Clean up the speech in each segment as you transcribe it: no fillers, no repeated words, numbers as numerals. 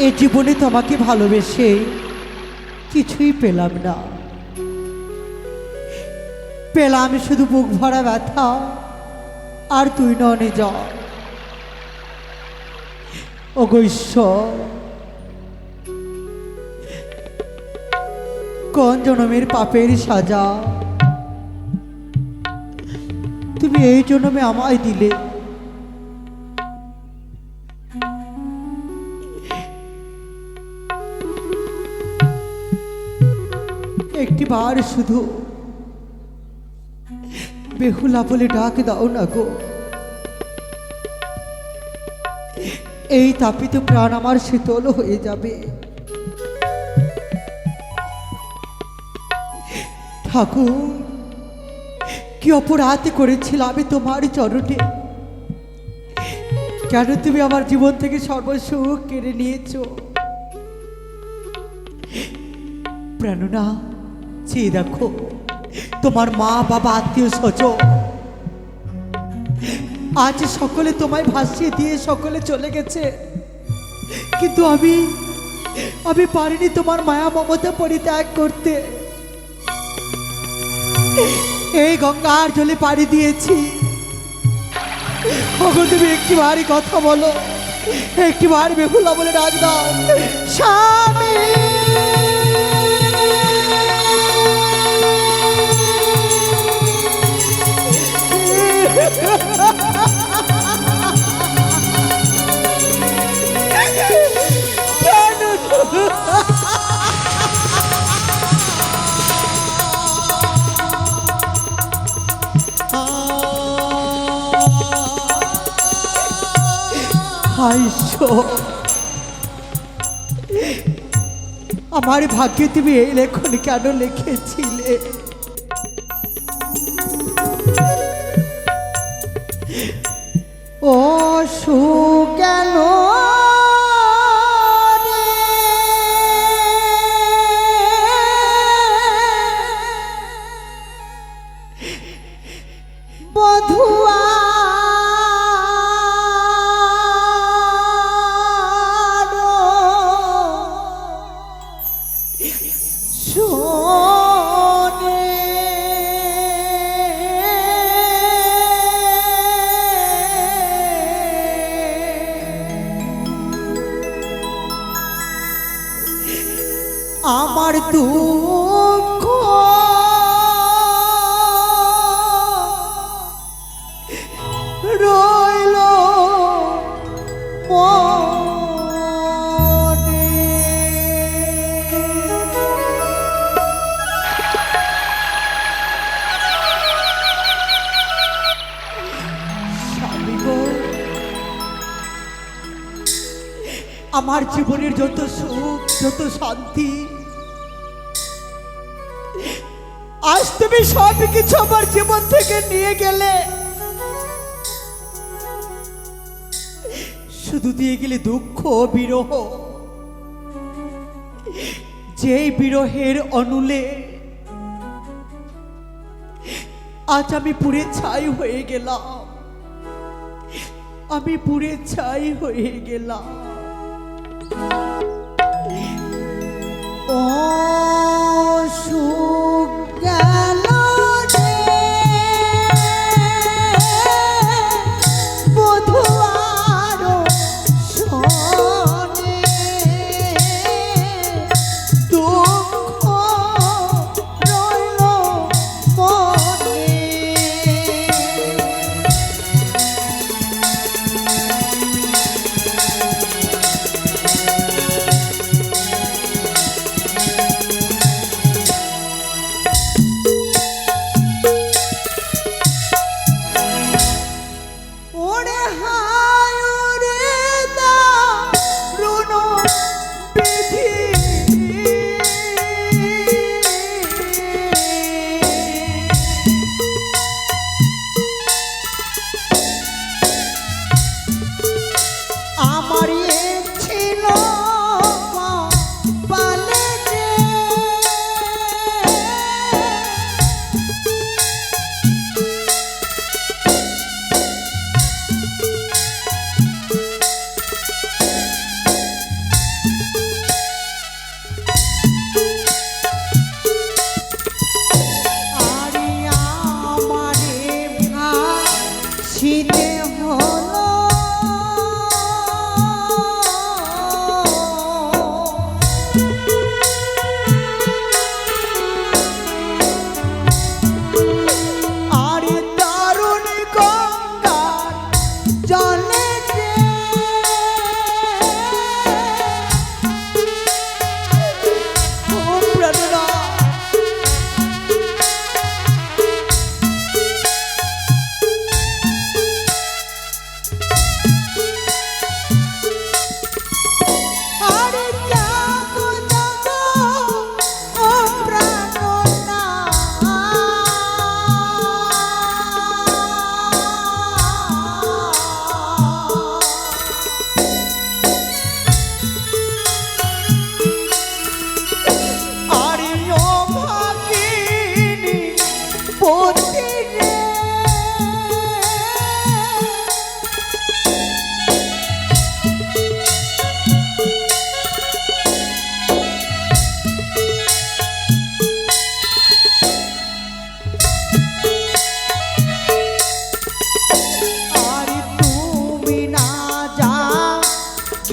এই জীবনে তোমাকে ভালোবেসে কিছুই পেলাম না, পেলাম শুধু বুক ভরা ব্যথা আর তুই ননে যা। ওগো ঈশ্বর, কোন জনমের পাপের সাজা তুমি এই জন্মে আমায় দিলে। একটিবার শুধু বেহুলা বলে ডাক দাও না গো। এই তাপিত প্রাণ আমার শীতল হয়ে যাবে। ঠাকুর, কি অপরাধ করেছিল আমি তোমার চরণে? কেন তুমি আমার জীবন থেকে সর্বসুখ কেড়ে নিয়েছ? প্রাণনা, চেয়ে দেখো, তোমার মা বাবা আত্মীয় স্বজন আজ সকলে তোমায় ভাসিয়ে দিয়ে সকলে চলে গেছে, কিন্তু আমি পারিনি তোমার মায়া মমতা পরিত্যাগ করতে। এই গঙ্গার জলে পাড়ি দিয়েছি। ওগো, তুমি একটিবারই কথা বলো, একটিবার বেহুলা বলে ডাক দাও, স্বামী। আমার ভাগ্যে তুমি এই লেখন কেন লিখেছিলে? ও কেন বধুয়া আমার দুঃখ রইল মনে। আমার জীবনের যত সুখ, যত শান্তি, আজ তুমি সব কিছু আমার জীবন থেকে নিয়ে গেলে। শুধু দিয়ে গেলে দুঃখ, বিরহ। যেই বিরহের অনুলে আজ আমি পুড়ে ছাই হয়ে গেলাম, আমি পুড়ে ছাই হয়ে গেলাম। ও সুখ গেল রে বধুয়ার শোনে, দুঃখ রইল মনে।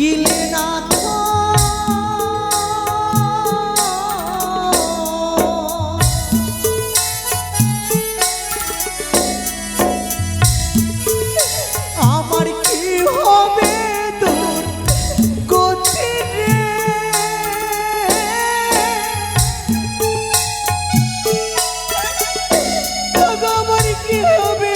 দিলে না তো আমার কি হবে তোর গতি রে আমার কি হবে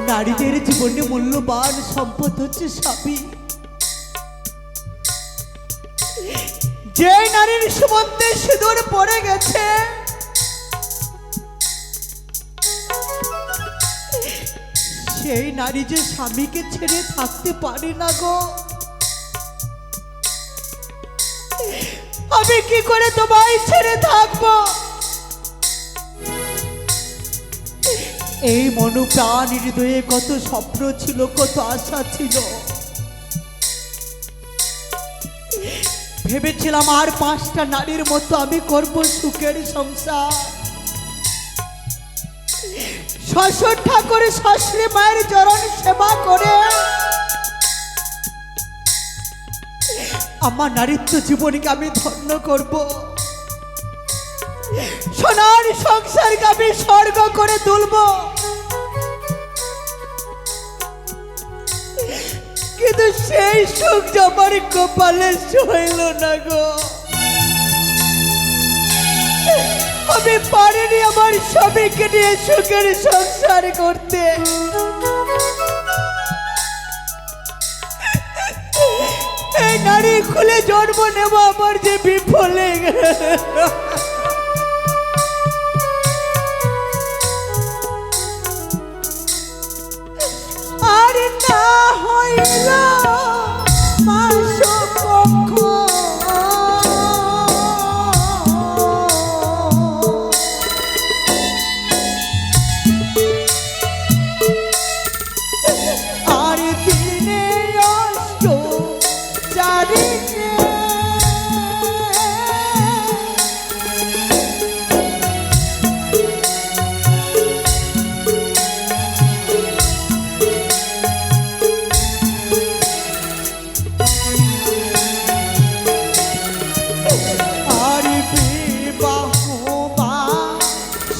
নারীদের জীবনে মূল্যবান সম্পদ হচ্ছে স্বামী। যে নারীর সুমন্তে সিঁদুর পড়ে গেছে সেই নারী যে স্বামীকে ছেড়ে থাকতে পারে না গো। আমি কি করে তোমায় ছেড়ে থাকবো? এই মনোপ্রাণ হৃদয়ে কত স্বপ্ন ছিল, কত আশা ছিল। ভেবেছিলাম আর 5টা নারীর মতো আমি করব সুখের সংসার। শ্বশুর ঠাকুর শাশুড়ি মায়ের চরণ সেবা করে আমার নারীত্ব জীবনকে আমি ধন্য করব। সোনার সংসারকে আমি স্বর্গ করে তুলব। কিন্তু সেই সুখ আমার কপালে সইল না গো। আমি পারিনি আমার স্বামীকে নিয়ে সুখের সংসার করতে। এই নারী খুলে জন্ম নেব আমার যে বিফলে গেল। আর না হইল মাস পক্ষ আর দিনে অষ্ট চারিতে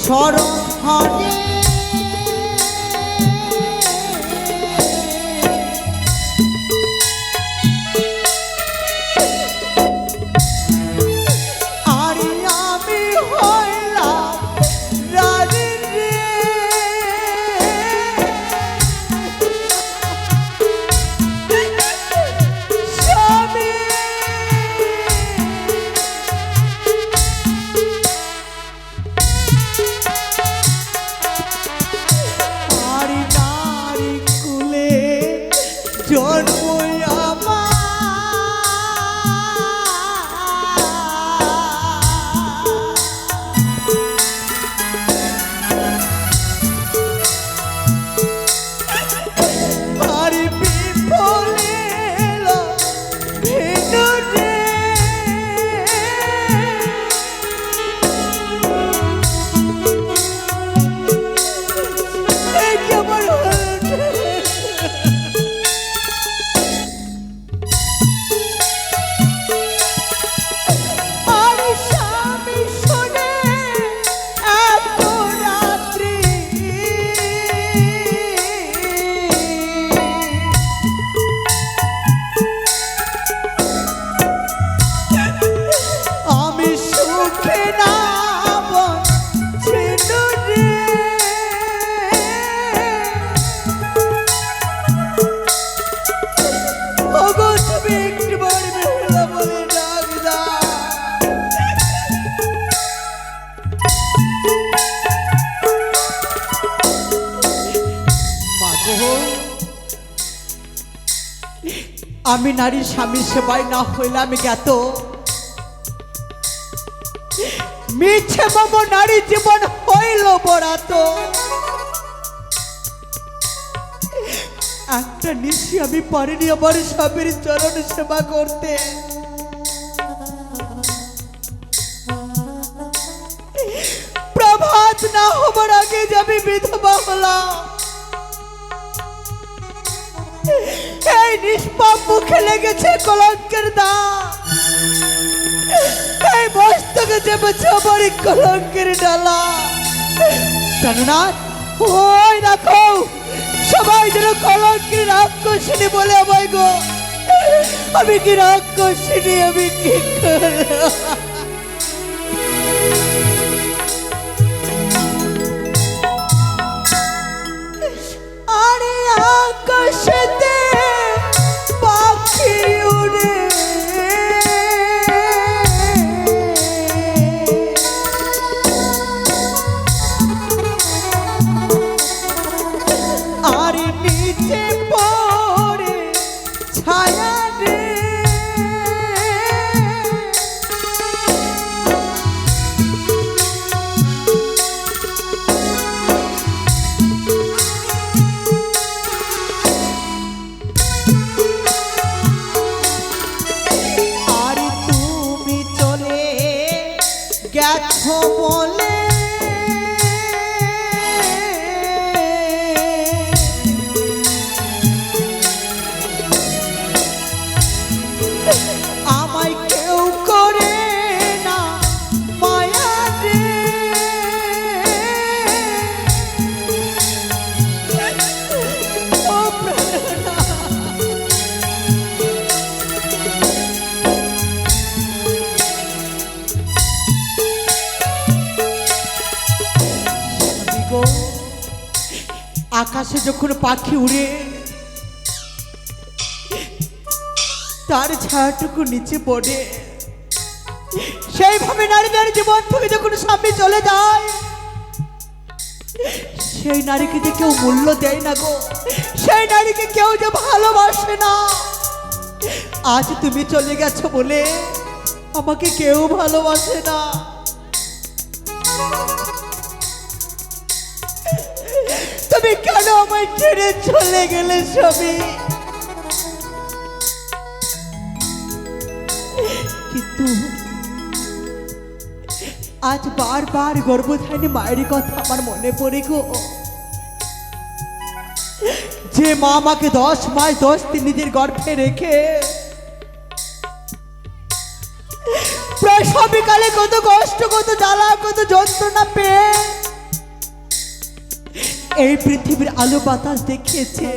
শরণ হরে আরে আমি হইলাম রানী রে। স্বামী জন্ম আমার বিফলে রে। কেমন আমি নারী স্বামী সেবায় না হইলে আমি জ্ঞাত মিছে মম নারী জীবন হইল বরাত। একটা নিশি আমি পারিনি আমার স্বামীর চরণ সেবা করতে। রাত না হবার আগে যে আমি বিধবা হলাম, এই নিষ্পাপ মুখে লেগেছে কলঙ্কের দাগ, এই মস্তকে চেপেছে আমার কলঙ্কের ডালা। প্রাণনাথ, ওই দেখো সবাই যেন কলঙ্কের রাক্ষসিনী বলে আমায় গো। আমি কি রাক্ষসিনী? আমি কি করব? আরে আকাশেতে পাখি উড়ে, আর নিচে পড়ে ছায়া রে। আর তুমি চলে গেছো বলে আমায় কেউ করে না মায়া রে। ও প্রাণনাথ, আমি গো, আকাশে যখন পাখি উড়ে তার ছায়াটুকু নিচে পড়ে, সেইভাবে নারীদের জীবন থেকে যখন স্বামী চলে যায়, সেই নারীকে যে কেউ মূল্য দেয় না গো, সেই নারীকে কেউ যে ভালোবাসে না। আজ তুমি চলে গেছো বলে আমাকে কেউ ভালোবাসে না। তুমি কেন আমায় ছেড়ে চলে গেলে স্বামী? কিন্তু আজ বারবার গর্ভধারিণী মায়ের কথা আমার মনে পড়ে গো, যে মা আমাকে 10 মাস 10 দিন নিজের গর্ভে রেখে প্রসবকালে কত কষ্ট, কত জ্বালা, কত যন্ত্রণা পেয়ে এই পৃথিবীর আলো বাতাস দেখিয়েছে।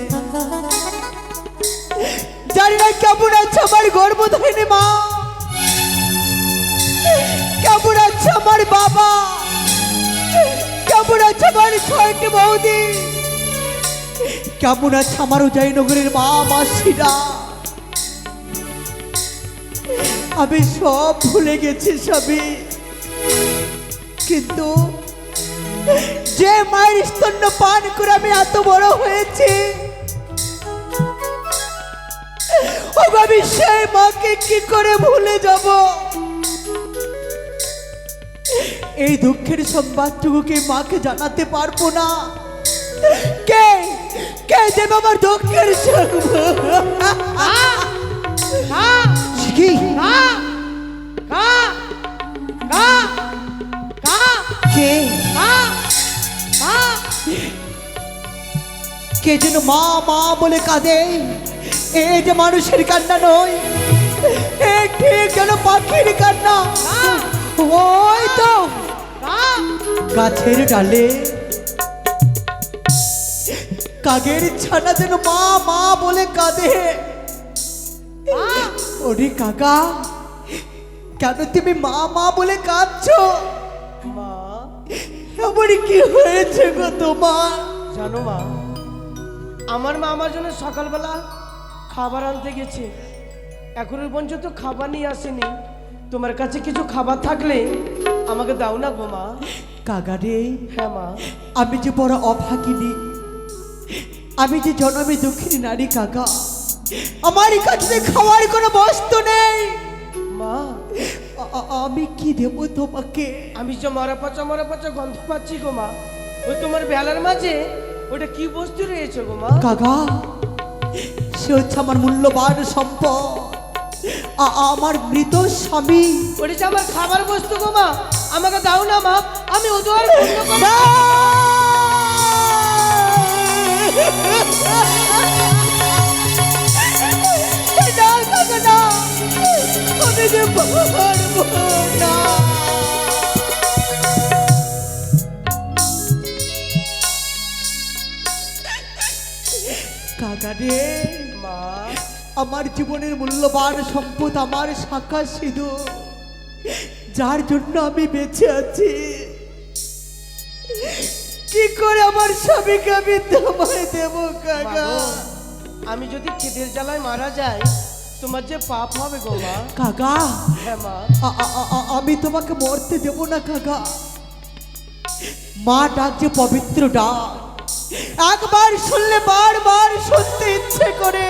জানি না কেমন আছে আমার গর্ভধারিণী মা, কেমন আছে আমার বাবা, কেমন আছে আমার 6টি বৌদি, কেমন আছে আমার উদয়নগরের মা মাসিরা। আমি সব ভুলে গেছি সবই, কিন্তু যে মায়ের স্তন্য পান করে আমি এত বড় হয়েছি, আমি সেই মাকে কি করে ভুলে যাব? এই দুঃখের সংবাদটুকুকে মাকে জানাতে পারবো না। কে কে দেব আমার দুঃখের কে যেন মা মা বলে কাঁদে? এই যে মানুষের কান্না নয়, এ ঠিক যেন পাখির কান্না। ওই তো গাছের ডালে কাগের ছানা যেন মা মা বলে কাঁদে। ওরে কাকা, কেন তুমি মা মা বলে কাঁদছো? মা, এমন কি হয়েছে গো তোমার? জানো মা, আমার মা আমার জন্য সকালবেলা খাবার আনতে গেছে, এখনো পর্যন্ত খাবার নিয়ে আসেনি। তোমার কাছে কিছু খাবার থাকলে আমাকে দাও না গো মা। কাকা রে, হ্যাঁ মা, আমি যে বড় অভাগিনী, আমি যে জনমে দুঃখিনী নারী কাকা, আমার কাছে খাওয়ার কোনো বস্তু নেই। মা আমি কি দেব তোমাকে? আমি যে মরা পচা গন্ধ পাচ্ছি গো মা। ওই তোমার বেলার মাঝে ওটা কি বস্তু রয়েছে গো মা? কাকা, সে হচ্ছে আমার মূল্যবান সম্পদ, আমার মৃত স্বামী। ওটা যে আমার খাবার বস্তু গো মা, আমাকে দাও না মা, আমি উদর পূর্ণ করব। না! না, কাকা, না! আমি যে পারবো না। কাকা রে, মা আমার জীবনের মূল্যবান সম্পদ আমার শাখা সিঁদুর, যার জন্য আমি বেঁচে আছি, কি করে আমার স্বামীকে আমি তোমায় দেব কাকা? মা গো, আমি যদি খিদের জ্বালায় মারা যাই তোমার যে পাপ হবে গো মা। কাকা, হ্যাঁ মা। আমি তোমাকে মরতে দেব না কাকা। মা ডাক যে পবিত্র ডাক, একবার শুনলে বারবার শুনতে ইচ্ছে করে।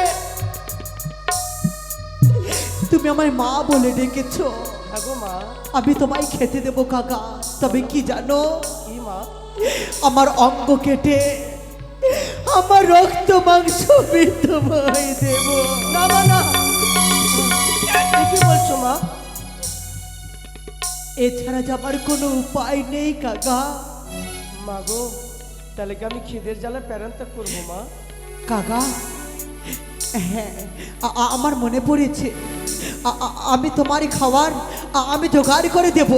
তুমি আমায় মা বলে ডেকেছো, হ্যাঁ গো মা। আমি তোমায় খেতে দেব কাকা। তবে কি জানো, কি মা? আমার অঙ্গ কেটে আমার রক্ত মাংস আমি তোমায় দেব। না মা না, এ কি বলছো মা? এছাড়া যাবার কোনো উপায় নেই কাকা। মা গো, তাহলে কি আমি খিদের জ্বালায় প্যারান্তা করবো মা? কাকা, হ্যাঁ, আমার মনে পড়েছে, আমি তোমারই খাবার আমি জোগাড় করে দেব।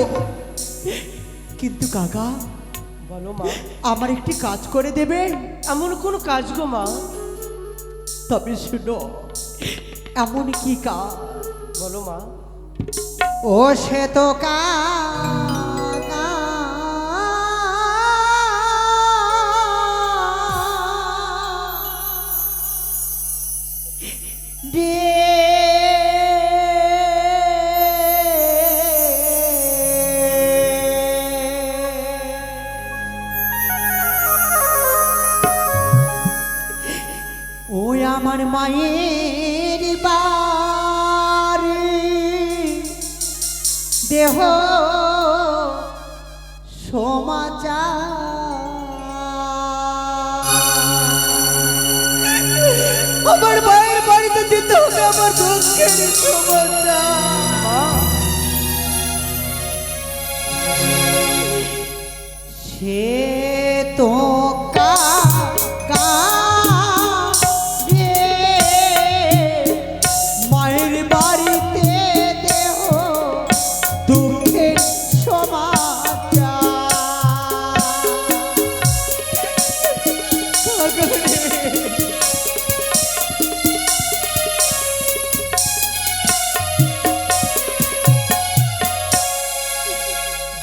কিন্তু কাকা, বলো মা। আমার একটি কাজ করে দেবে? এমন কোন কাজ গো মা? তবে শুনো, এমন কি কাজ? বলো মা। ও সে তো কাকা, ওই আমার মায়ের বাড়ি দেহ সমাচার, আমার মায়ের বাড়িতে দিতে হবে আমার দুঃখের সমাচার। মা সে তো কাকা রে, মায়ের বাড়িতে দেহ দুঃখের সমাচার। কাকা রে,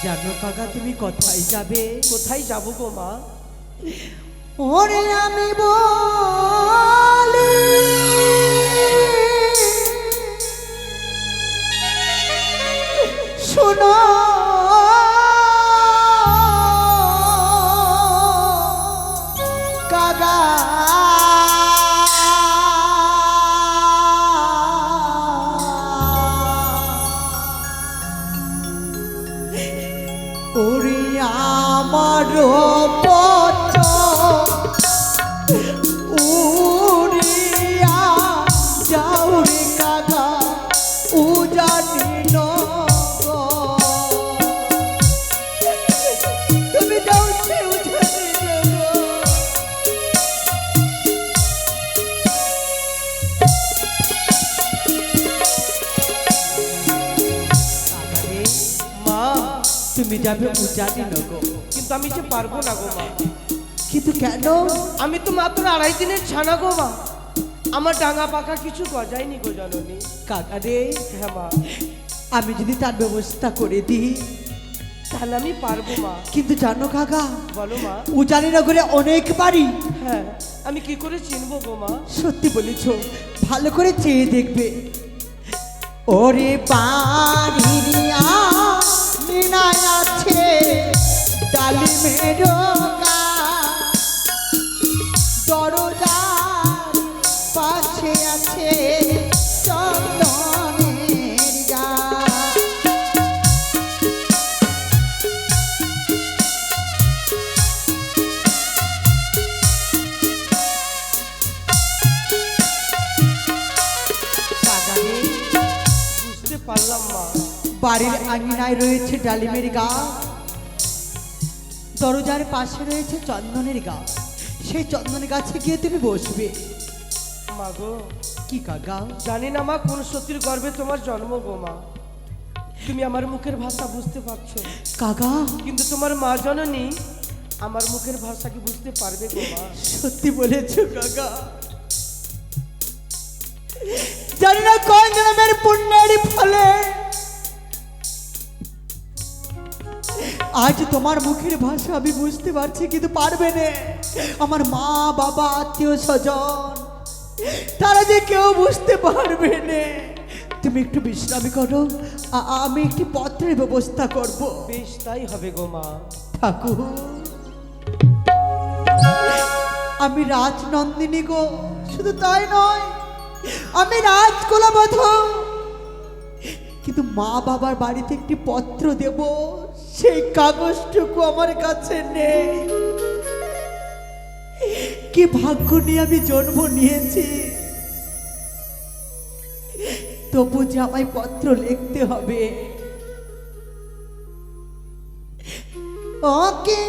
জানো কাকা, তুমি কোথায় যাবে? কোথায় যাবো গো মা? ওরে আমি বলি, শোনো কাকা, ওরে আমার পথ উড়িয়া যাও রে কাকা, উজানি নগর। তুমি যাও সে উজানি নগর। কাকা রে, মা তুমি যাবে উজানি নগর, কিন্তু আমি যে পারবো না গো মা। কিন্তু কেন? আমি তো মাত্র 2.5 দিনের ছানা গো মা, আমার ডাঙা পাকা কিছু গজায়নি গো জননী। কাকা রে, হ্যাঁ মা, আমি যদি তার ব্যবস্থা করে দিই, তাহলে আমি পারবো মা। কিন্তু জানো কাকা, বলো মা। উজানি নগরে অনেক বাড়ি। হ্যাঁ, আমি কি করে চিনবো গো মা? সত্যি বলেছ, ভালো করে চেয়ে দেখবে। ওরে বাড়ির আঙিনায় আছে ডালিমের গাছ, দরজার পাশে আছে চন্দনের গাছ। কাকা রে, বাড়ির আঙিনায় রয়েছে ডালিমের গাছ, দরজার পাশে রয়েছে চন্দনের গাছ। সেই চন্দন গাছে গিয়ে তুমি বসবে। মাগো, কি কাকা? জানি না মা কোন সতীর গর্ভে তোমার জন্ম গো মা। তুমি আমার মুখের ভাষা বুঝতে পারছো, কাকা কিন্তু তোমার মা জননী আমার মুখের ভাষা কি বুঝতে পারবে গো মা? সত্যি বলেছো কাকা। জানি না কোন জন্মের পুণ্যের ফলে আজ তোমার মুখের ভাষা আমি বুঝতে পারছি, কিন্তু পারবে না। আমার মা বাবা আত্মীয় স্বজন তারা যে কেউ বুঝতে পারবে না। তুমি একটু বিশ্রামি করো, আমি একটি পত্রের ব্যবস্থা করব। বেশ, তাই হবে গো মা। ঠাকুর, আমি রাজনন্দিনী গো, শুধু তাই নয়, আমি রাজকুলবধূ। কিন্তু মা বাবার বাড়িতে একটি পত্র দেব, সেই কাগজটুকু আমার কাছে নেই। কি ভাগ্য নিয়ে আমি জন্ম নিয়েছি, তবু যে আমায় পত্র লিখতে হবে। ও কি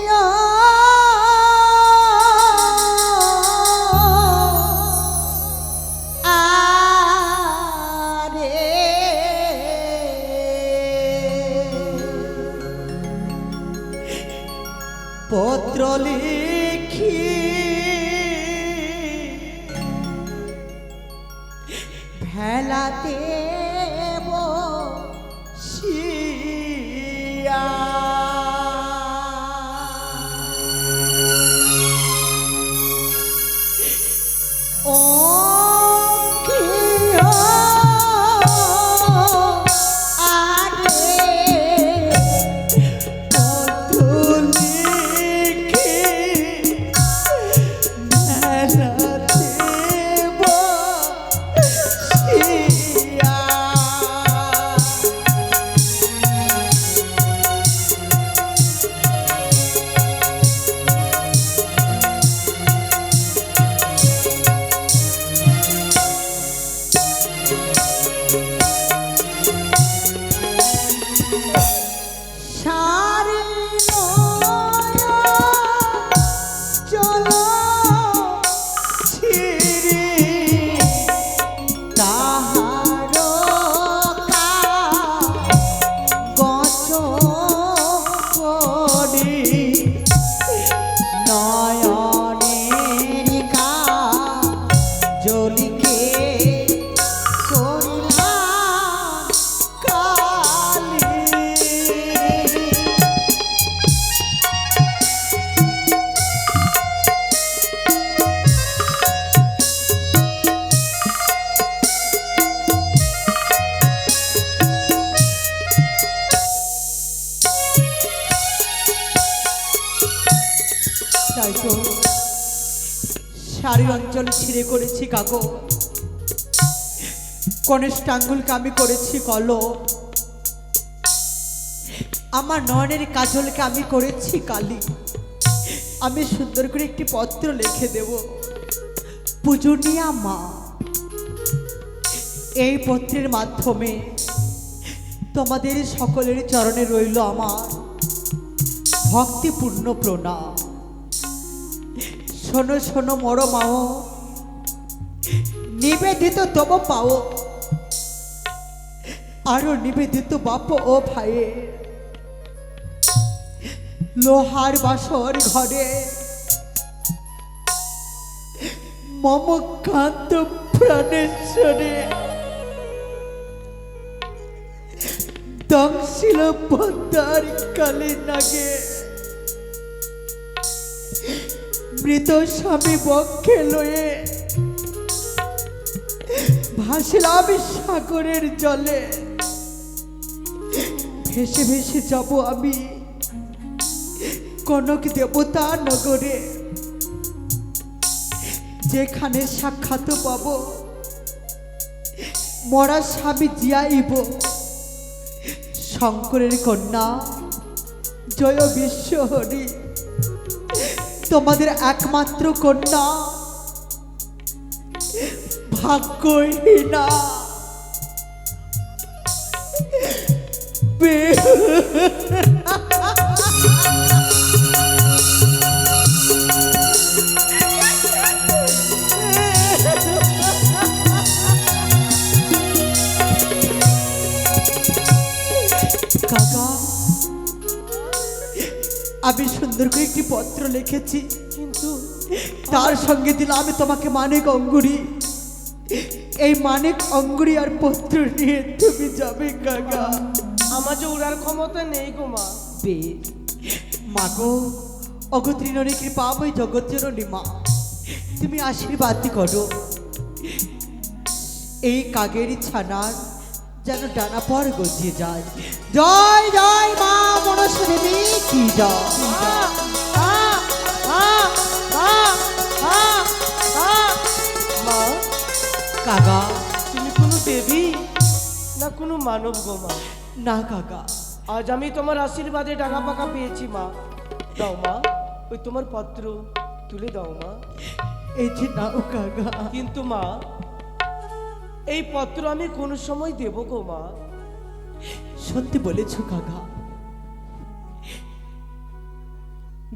পত্র লিখি ভেলাতে বসিয়া ও কি শাড়ির অঞ্চল ছিঁড়ে করেছি কাগজ, কনেষ্টাঙ্গুলকে আমি করেছি কলম, আমার নয়নের কাজলকে আমি করেছি কালি। আমি সুন্দর করে একটি পত্র লিখে দেব। পূজনীয়া মা, এই পত্রের মাধ্যমে তোমাদের সকলের চরণে রইল আমার ভক্তিপূর্ণ প্রণাম। শোনো শোনো মরো মাও, নিবেদিত তব পাও, আরো নিবেদিত বাপ ও ভাইয়ে। লোহার বাসর ঘরে মম কান্ত প্রাণেশ্বরে দংশিল পদ্মার কালে নাগে মৃত স্বামী বক্ষে লয়ে ভাসিলাম সাগরের জলে। ভেসে ভেসে যাব আমি কনক দেবতা নগরে, যেখানে সাক্ষাৎ পাব মরা স্বামী জিয়াইব শঙ্করের কন্যা জয় বিশ্বহরি, তোমাদের একমাত্র কন্যা ভাগ্যহীনা কাকা, আমি সুন্দর করে একটি পত্র লিখেছি, কিন্তু তার সঙ্গে দিলাম আমি তোমাকে মানিক অঙ্গুরি। এই মানিক অঙ্গুরি আর পত্র নিয়ে তুমি যাবে কাকা। আমার যে উড়ার ক্ষমতা নেই গো মা। বেশ মাগো, অগত্রিণী কৃপা ওই জগৎজননী মা, তুমি আশীর্বাদ করো এই কাগের ছানার যেন ডানা পর গজিয়ে যায়। জয় জয় মা মনসা দেবী কি জয়। মা, কাকা, তুমি কোনো দেবী না কোনো মানব গো মা? না কাকা, আজ আমি তোমার আশীর্বাদে ডাকা পাকা পেয়েছি মা। দাও মা, ওই তোমার পত্র তুলে দাও মা। এই যে নাও কাকা। কিন্তু মা, এই পত্র আমি কোন সময় দেব গো মা? সত্যি বলেছ কাকা,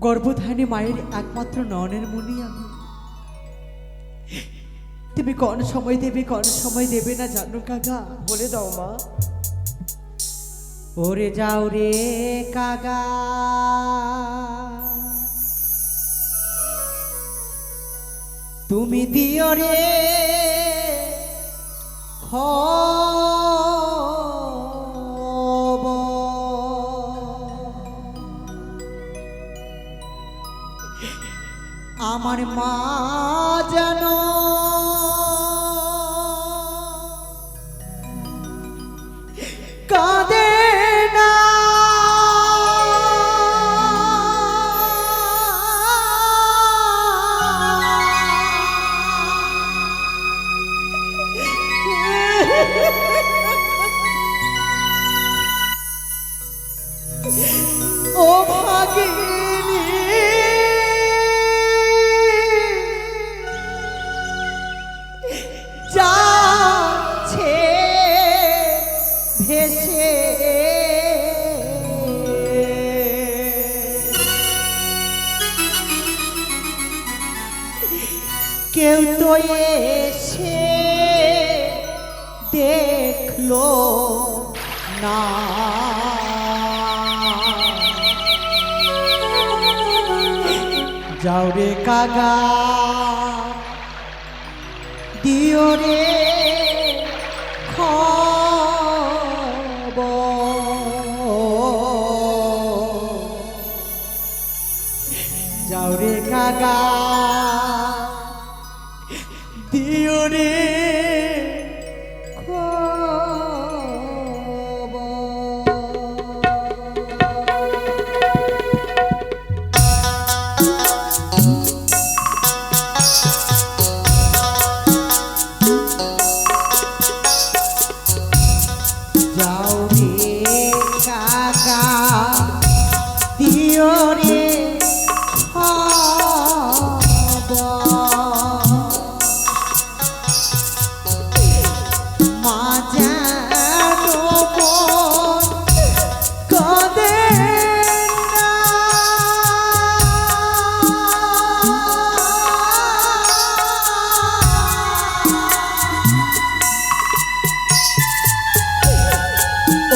গর্ভধারী মায়ের একমাত্র নয়নের মনি আমি। তুমি কোন সময় দেবে কোন সময় দেবে না জানো কাকা? বলে দাও মা। ওরে যাও রে কাকা, তুমি দিও রে আমার মা যেন কাঁদে না। ও ভাগিনী, যাচ্ছে ভেসে কেউ তো এসে দেখলো না। যাও রে কাকা, দিও রে যাও রে কাকা, দিও রে যাও রে কাকা, দিও রে মা যেন কাঁদে না।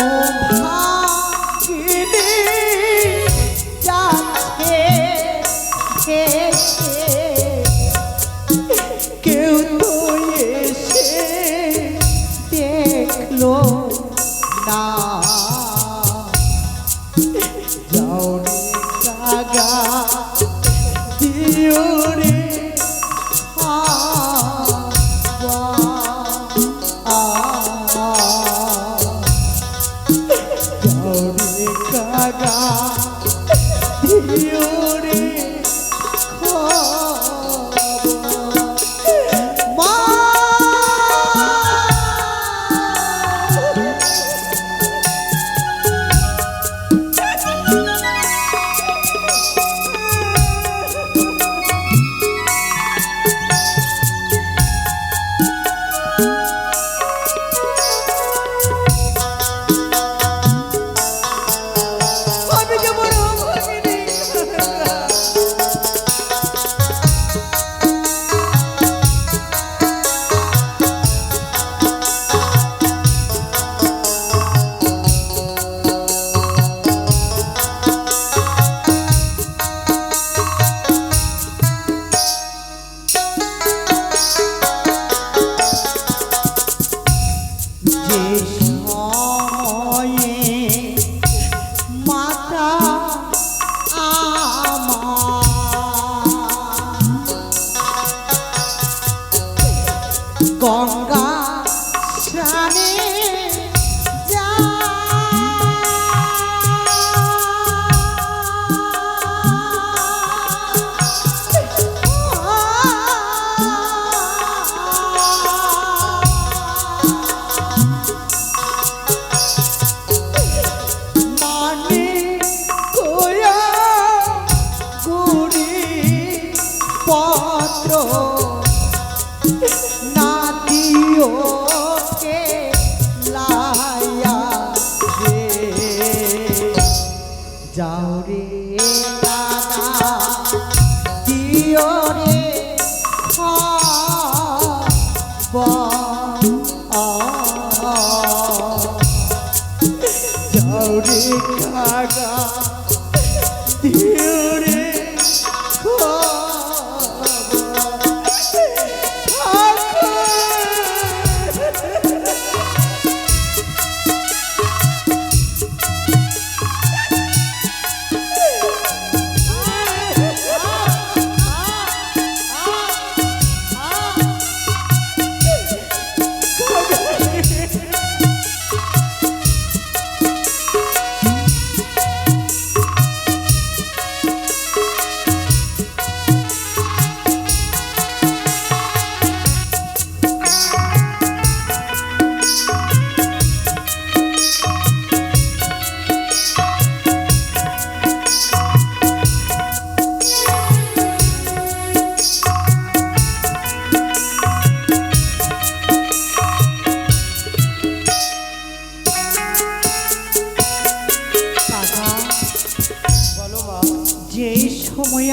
ও ভাগিনী, যাচ্ছে ভেসে কেউ তো এসে দেখলো না। যাও রে কাকা, দিও রে যাও রে কাকা, দিও রে মা। যাও রে দাদা দিও রে যাও রে কাকা দিও রে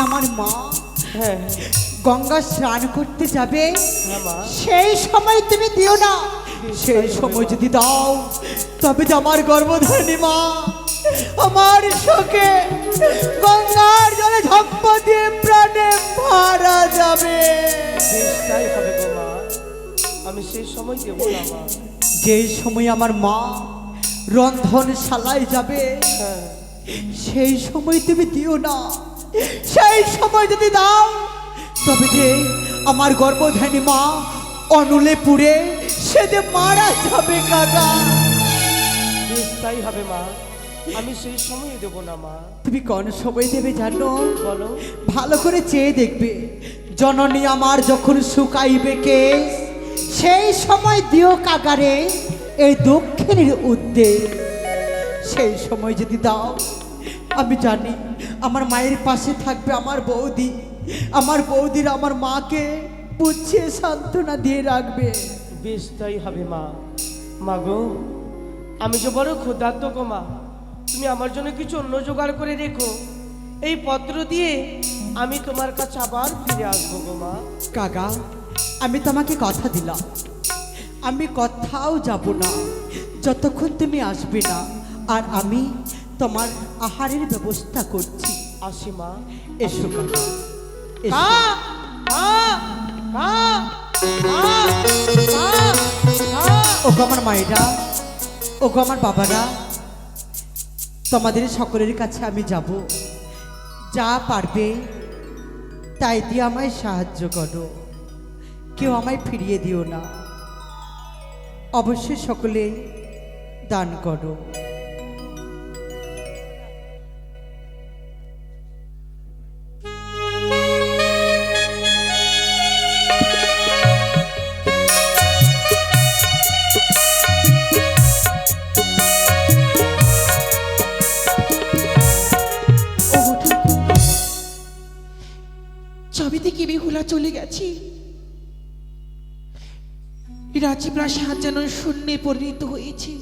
আমার মা হ্যাঁ গঙ্গা স্নান করতে যাবে হ্যাঁ মা সেই সময় তুমি দিও না সেই সময় যদি দাও তবে যে আমার গর্ভধারিণী মা আমার শোকে গঙ্গার জলে ঝপ্প দিয়ে প্রাণে মারা যাবে। চেষ্টাই হবে গো মা, আমি সেই সময় দেবো না মা। যে সময় আমার মা রন্ধনশালায় যাবে হ্যাঁ সেই সময় তুমি দিও না, সেই সময় যদি দাও তবে যে আমার গর্ভধারিণী মা অনলে পুড়ে সে যে মারা যাবে কাকা। চেষ্টাই হবে মা, আমি সেই সময় দেবো না মা। তুমি কোন সময় দেবে জানো? বলো। ভালো করে চেয়ে দেখবে, জননী আমার যখন শুকাইবে কেশ সেই সময় দিও কাকারে এই দক্ষিণের উদ্দেশ। সেই সময় যদি দাও আমি জানি আমার মায়ের পাশে থাকবে আমার বৌদি, আমার বৌদির আমার মাকে বুঝিয়ে সান্ত্বনা দিয়ে রাখবে। বেশ তাই হবে মা। মা গো, আমি যে বড় ক্ষুধার্ত গো মা, তুমি আমার জন্য কিছু অন্য জোগাড় করে রেখো, এই পত্র দিয়ে আমি তোমার কাছে আবার ফিরে আসবো গো মা। কাকা আমি তোমাকে কথা দিলাম, আমি কোথাও যাব না যতক্ষণ তুমি আসবে না, আর আমি তোমার আহারের ব্যবস্থা করছি। আসি মা। এসো কাকা এসো। ওগো আমার মায়েরা, ওগো আমার বাবারা, তোমাদের সকলের কাছে আমি যাব, যা পারবে তাই দিয়ে আমায় সাহায্য করো, কেউ আমায় ফিরিয়ে দিও না, অবশ্যই সকলে দান করো। ছবি থেকে বেহুলা চলে গেছি, রাজপ্রাসাদ যেন শূন্যে পরিণত হয়েছে।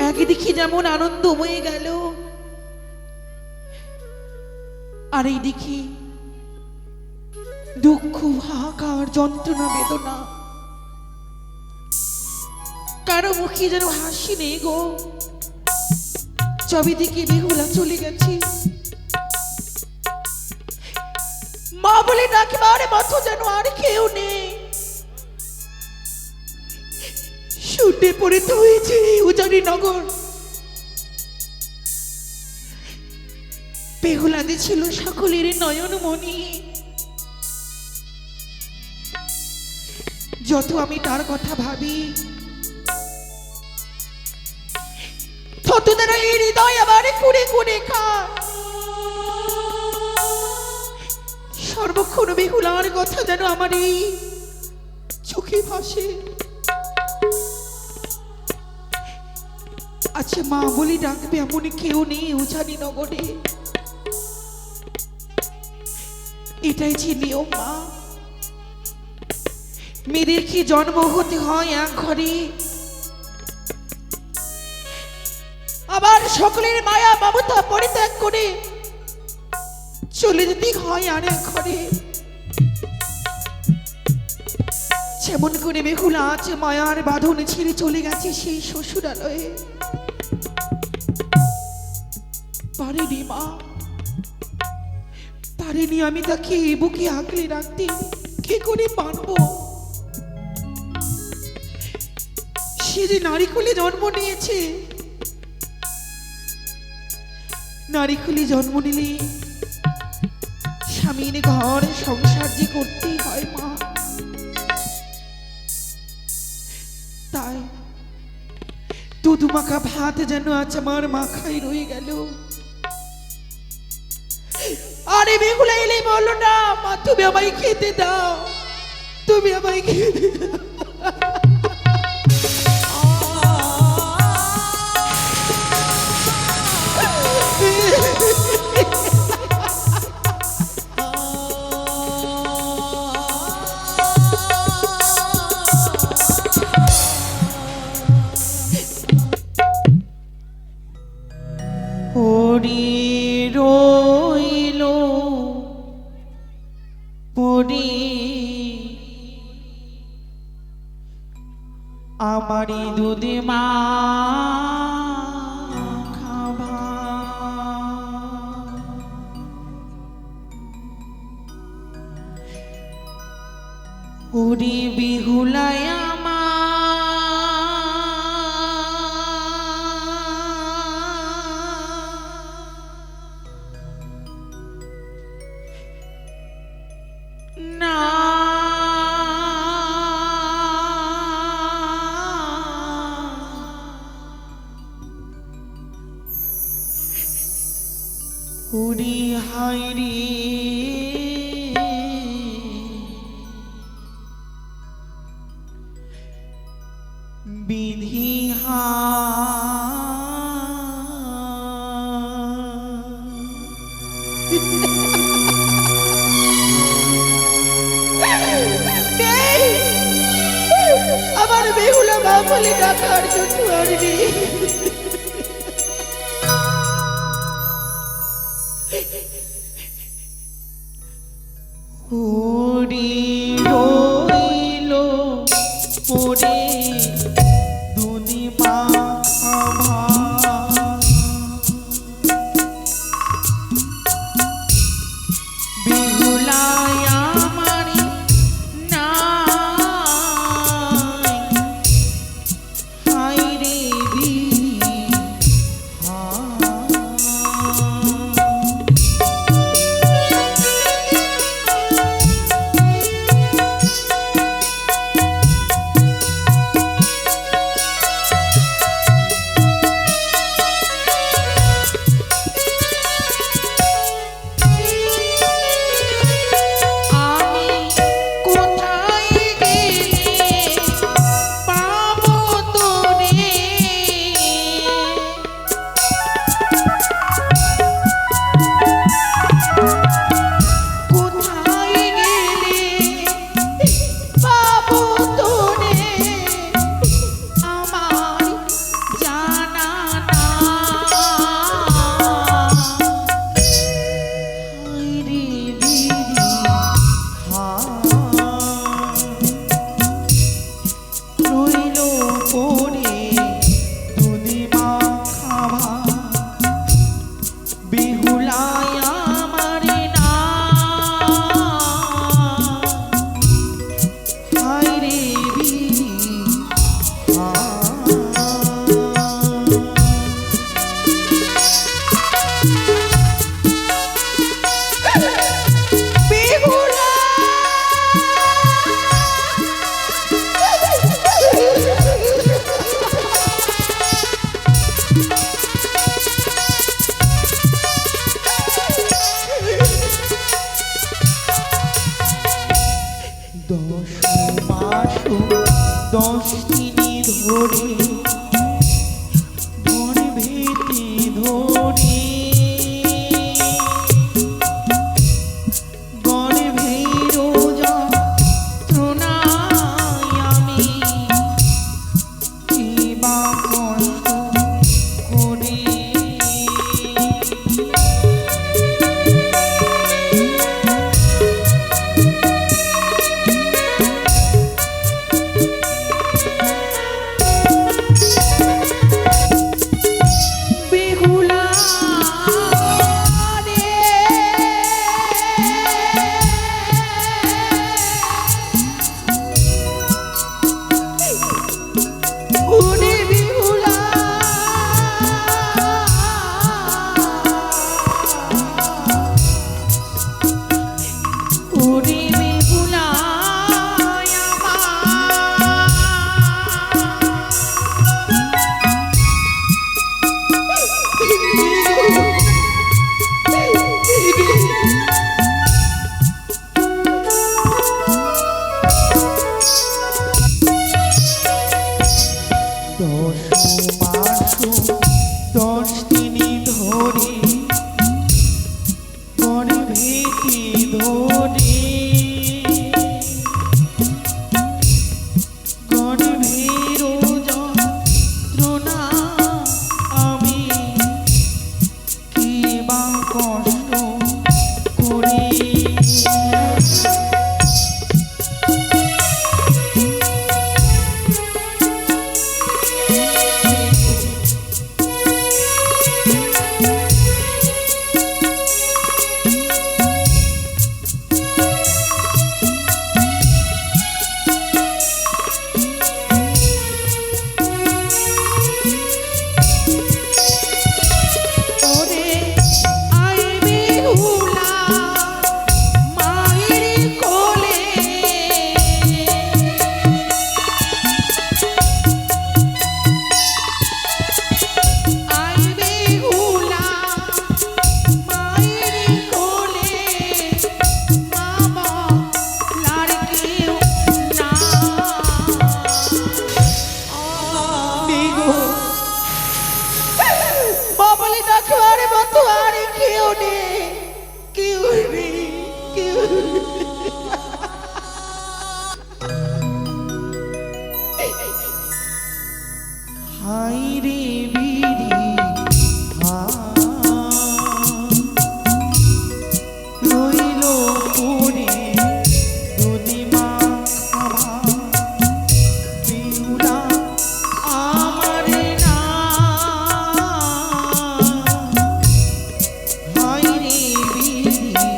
একদিকে যেমন আনন্দ হয়ে গেল, আর এইদিকে দুঃখ, হাহাকার, যন্ত্রণা, বেদনা, কারো মুখে যেন হাসি নেই গো। ছবি থেকে বেহুলা চলে গেছি, মা বলে ডাকবার মতো যেন আর কেউ নেই। শুটে পরিণত হয়েছে উজানি নগর। বেহুলাতে ছিল সকলের নয়নমণি, যত আমি তার কথা ভাবি তত তারা এই হৃদয় আবার কুড়ে কুড়ে খায়। সর্বক্ষণ বেহুলার কথা যেন আমার এই চোখে ভাসে। আচ্ছা মা বলি ডাকবে এমন কেউ নেই উজানি নগরে, এটাই যে নিয়ম মা। মেয়েদের কি জন্ম হতে হয় এক ঘরে, আবার সকলের মায়া মমতা পরিত্যাগ করে চলে যেতে হয় আরেক ঘরে। যেমন করে বেহুলা আজ মায়ার বাঁধনে ছেড়ে চলে গেছে সেই শ্বশুরালয়ে, পারিনি মা, পারিনি আমি তাকে বুকে আঁকড়ে রাখতে। কি করে পারবো? সে যে নারী কুলে জন্ম নিয়েছে, নারী কুলে জন্ম নিলে স্বামীর ঘর সংসার যে করতেই হয় মা। তাই দুধ মাখা ভাত যেন আজ আমার মাখাই রয়ে গেল। আরে বেগুলা এলে বলো না মা, তুমি আমায় খেতে দাও, তুমি আমায় খেতে দাও। রইল পরি আমারি দুধ মা খাবা, ওরে বিহুলায় উড়ি হাইরি বিধি হা আমার বেহুলা মা বলে ডাকার জন্য আর নেই। ওরে রইল পরে দুনি মা খাবা, বেহুলায় আমারি নাই হায়রে বিহা। করি বলে দেখো আরে মতো আরে কেউ নেই, কেউ নেই, কেউ নেই। হাই রে বিড়ি রইল পড়ে দুদি মা বেহুলা আমার না। হাই রে বিড়ি